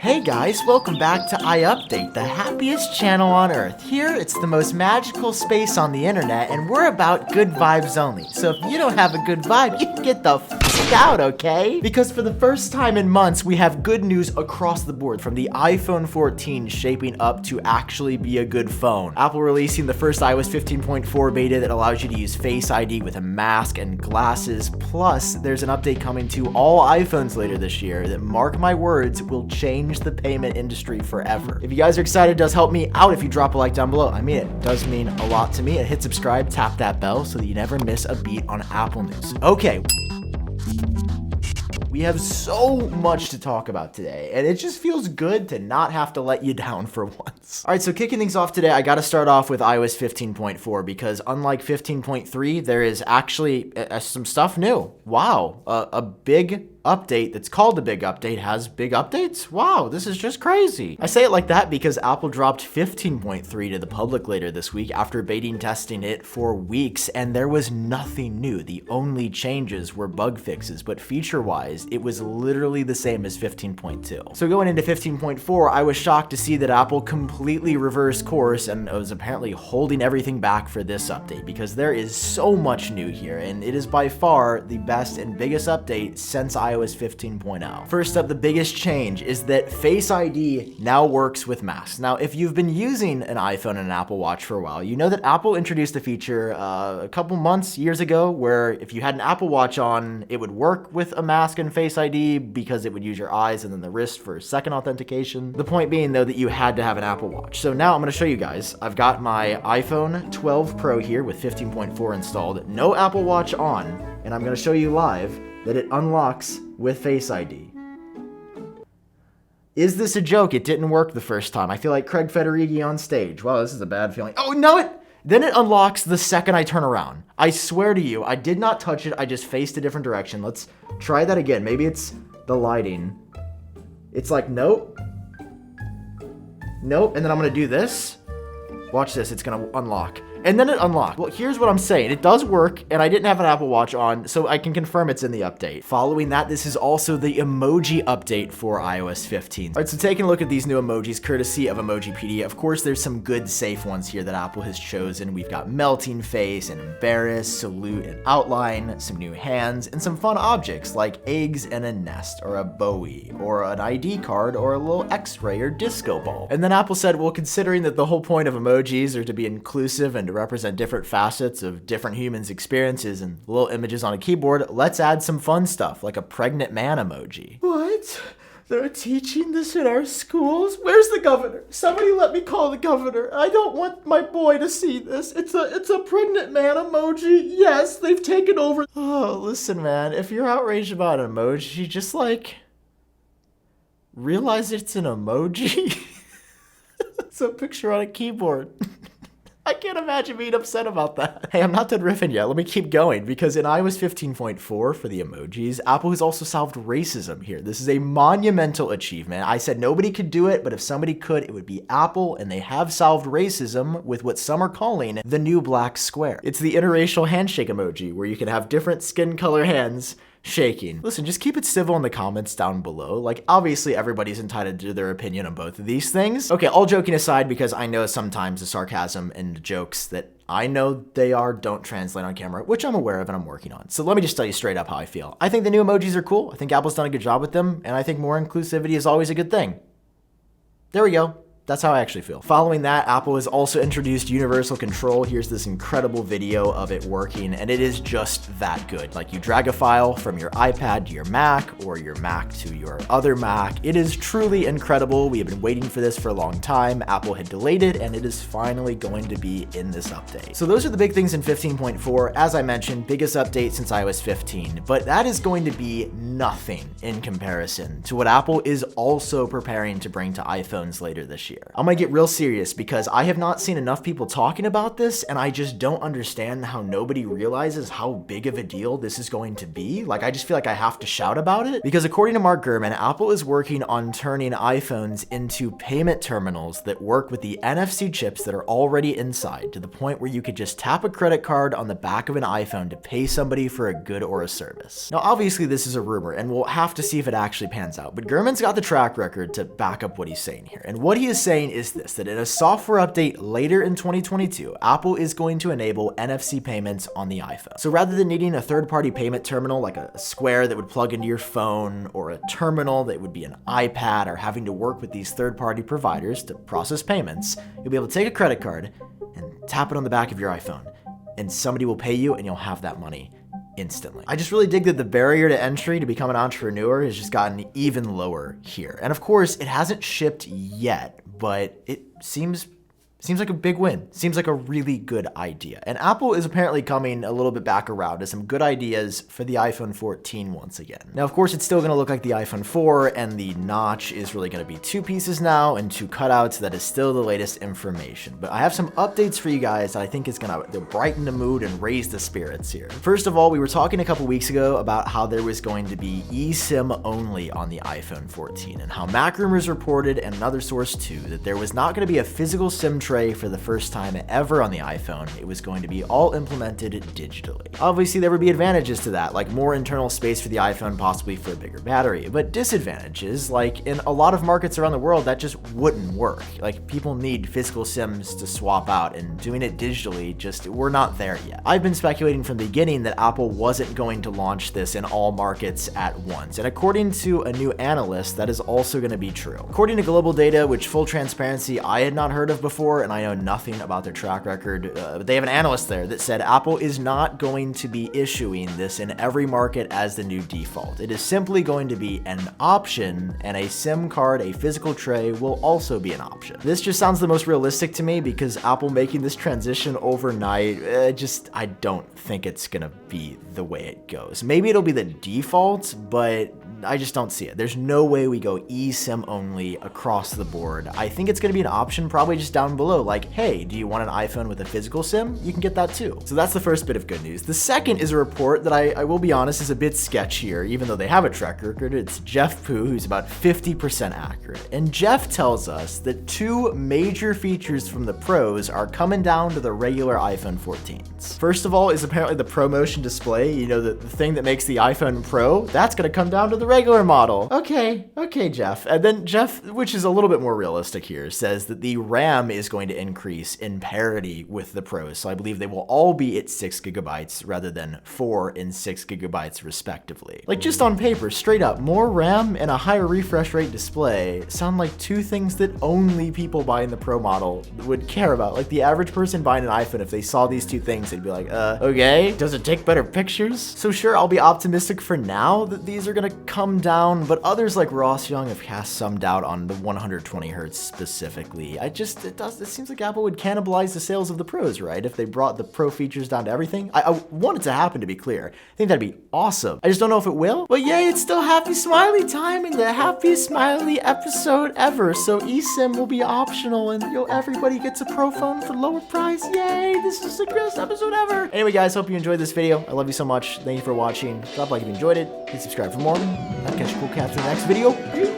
Hey guys, welcome back to iUpdate, the happiest channel on earth. Here, it's the most magical space on the internet, and we're about good vibes only. So if you don't have a good vibe, you can get the f*** out, okay? Because for the first time in months, we have good news across the board, from the iPhone 14 shaping up to actually be a good phone. Apple releasing the first iOS 15.4 beta that allows you to use Face ID with a mask and glasses. Plus, there's an update coming to all iPhones later this year that, mark my words, will change the payment industry forever. If you guys are excited, it does help me out if you drop a like down below. I mean, it does mean a lot to me. And hit subscribe, tap that bell so that you never miss a beat on Apple news. Okay. We have so much to talk about today, and it just feels good to not have to let you down for once. All right, so kicking things off today, I got to start off with iOS 15.4 because unlike 15.3, there is actually some stuff new. Wow, a big update that's called a big update has big updates? Wow, this is just crazy. I say it like that because Apple dropped 15.3 to the public later this week after beta testing it for weeks, and there was nothing new. The only changes were bug fixes, but feature-wise, it was literally the same as 15.2. So going into 15.4, I was shocked to see that Apple completely reversed course and was apparently holding everything back for this update because there is so much new here, and it is by far the best and biggest update since iOS 15.0. First up, the biggest change is that Face ID now works with masks. Now, if you've been using an iPhone and an Apple Watch for a while, you know that Apple introduced a feature a couple years ago, where if you had an Apple Watch on, it would work with a mask and Face ID because it would use your eyes and then the wrist for second authentication. The point being, though, that you had to have an Apple Watch. So now I'm going to show you guys. I've got my iPhone 12 Pro here with 15.4 installed, no Apple Watch on, and I'm going to show you live that it unlocks with Face ID. Is this a joke? It didn't work the first time. I feel like Craig Federighi on stage. Wow, this is a bad feeling. Oh, no, then it unlocks the second I turn around. I swear to you, I did not touch it. I just faced a different direction. Let's try that again. Maybe it's the lighting. It's like, nope. Nope, and then I'm gonna do this. Watch this, it's gonna unlock. And then it unlocked. Well, here's what I'm saying. It does work, and I didn't have an Apple Watch on, so I can confirm it's in the update. Following that, this is also the emoji update for iOS 15. All right, so taking a look at these new emojis, courtesy of Emojipedia. Of course, there's some good, safe ones here that Apple has chosen. We've got melting face and embarrass, salute and outline, some new hands, and some fun objects like eggs and a nest, or a Bowie, or an ID card, or a little X-ray or disco ball. And then Apple said, well, considering that the whole point of emojis are to be inclusive and to represent different facets of different humans' experiences and little images on a keyboard, let's add some fun stuff, like a pregnant man emoji. What? They're teaching this in our schools? Where's the governor? Somebody let me call the governor. I don't want my boy to see this. It's a pregnant man emoji. Yes, they've taken over. Oh, listen, man, if you're outraged about an emoji, just like realize it's an emoji. It's a picture on a keyboard. I can't imagine being upset about that. Hey, I'm not done riffing yet. Let me keep going, because in iOS 15.4 for the emojis, Apple has also solved racism here. This is a monumental achievement. I said nobody could do it, but if somebody could, it would be Apple, and they have solved racism with what some are calling the new black square. It's the interracial handshake emoji, where you can have different skin color hands shaking. Listen, just keep it civil in the comments down below. Like, obviously everybody's entitled to their opinion on both of these things. Okay, all joking aside, because I know sometimes the sarcasm and jokes that I know they are don't translate on camera, which I'm aware of and I'm working on. So let me just tell you straight up how I feel. I think the new emojis are cool. I think Apple's done a good job with them, and I think more inclusivity is always a good thing. There we go. That's how I actually feel. Following that, Apple has also introduced universal control. Here's this incredible video of it working, and it is just that good. Like, you drag a file from your iPad to your Mac, or your Mac to your other Mac. It is truly incredible. We have been waiting for this for a long time. Apple had delayed it, and it is finally going to be in this update. So those are the big things in 15.4. As I mentioned, biggest update since iOS 15, but that is going to be nothing in comparison to what Apple is also preparing to bring to iPhones later this year. year. I'm gonna get real serious because I have not seen enough people talking about this, and I just don't understand how nobody realizes how big of a deal this is going to be. Like, I just feel like I have to shout about it because according to Mark Gurman, Apple is working on turning iPhones into payment terminals that work with the NFC chips that are already inside, to the point where you could just tap a credit card on the back of an iPhone to pay somebody for a good or a service. Now, obviously this is a rumor and we'll have to see if it actually pans out, but Gurman's got the track record to back up what he's saying here. And what he is saying is this, that in a software update later in 2022, Apple is going to enable NFC payments on the iPhone. So rather than needing a third-party payment terminal like a Square that would plug into your phone, or a terminal that would be an iPad, or having to work with these third-party providers to process payments, you'll be able to take a credit card and tap it on the back of your iPhone, and somebody will pay you and you'll have that money instantly. I just really dig that the barrier to entry to become an entrepreneur has just gotten even lower here. And of course, it hasn't shipped yet, but it seems like a big win. Seems like a really good idea. And Apple is apparently coming a little bit back around to some good ideas for the iPhone 14 once again. Now, of course, it's still gonna look like the iPhone 4, and the notch is really gonna be 2 pieces now and 2 cutouts. That is still the latest information. But I have some updates for you guys that I think is gonna brighten the mood and raise the spirits here. First of all, we were talking a couple weeks ago about how there was going to be eSIM only on the iPhone 14, and how Mac Rumors reported, and another source too, that there was not gonna be a physical SIM tray for the first time ever on the iPhone. It was going to be all implemented digitally. Obviously, there would be advantages to that, like more internal space for the iPhone, possibly for a bigger battery, but disadvantages, like in a lot of markets around the world, that just wouldn't work. Like, people need physical SIMs to swap out, and doing it digitally, we're not there yet. I've been speculating from the beginning that Apple wasn't going to launch this in all markets at once, and according to a new analyst, that is also going to be true. According to Global Data, which, full transparency, I had not heard of before, and I know nothing about their track record, but they have an analyst there that said Apple is not going to be issuing this in every market as the new default. It is simply going to be an option, and a SIM card, a physical tray, will also be an option. This just sounds the most realistic to me, because Apple making this transition overnight, I don't think it's gonna be the way it goes. Maybe it'll be the default, but I just don't see it. There's no way we go eSIM only across the board. I think it's gonna be an option, probably just down below, like, hey, do you want an iPhone with a physical SIM? You can get that too. So that's the first bit of good news. The second is a report that I will be honest is a bit sketchier, even though they have a track record. It's Jeff Poo, who's about 50% accurate. And Jeff tells us that 2 major features from the Pros are coming down to the regular iPhone 14s. First of all is apparently the ProMotion display, you know, the thing that makes the iPhone Pro, that's gonna come down to the regular model. Okay, Jeff. And then Jeff, which is a little bit more realistic here, says that the RAM is going to increase in parity with the Pros. So I believe they will all be at 6 gigabytes rather than 4 and 6 gigabytes respectively. Like, just on paper, straight up, more RAM and a higher refresh rate display sound like 2 things that only people buying the Pro model would care about. Like, the average person buying an iPhone, if they saw these 2 things, they'd be like, okay, does it take better pictures? So sure, I'll be optimistic for now that these are gonna come down, but others like Ross Young have cast some doubt on the 120 hertz specifically. It seems like Apple would cannibalize the sales of the Pros, right? If they brought the Pro features down to everything. I want it to happen, to be clear. I think that'd be awesome. I just don't know if it will. But yay, it's still Happy Smiley time and the happiest smiley episode ever. So eSIM will be optional, and everybody gets a Pro phone for lower price. Yay, this is the best episode ever. Anyway, guys, hope you enjoyed this video. I love you so much. Thank you for watching. Drop a like if you enjoyed it. Hit subscribe for more. I'll catch you cool cats in the next video.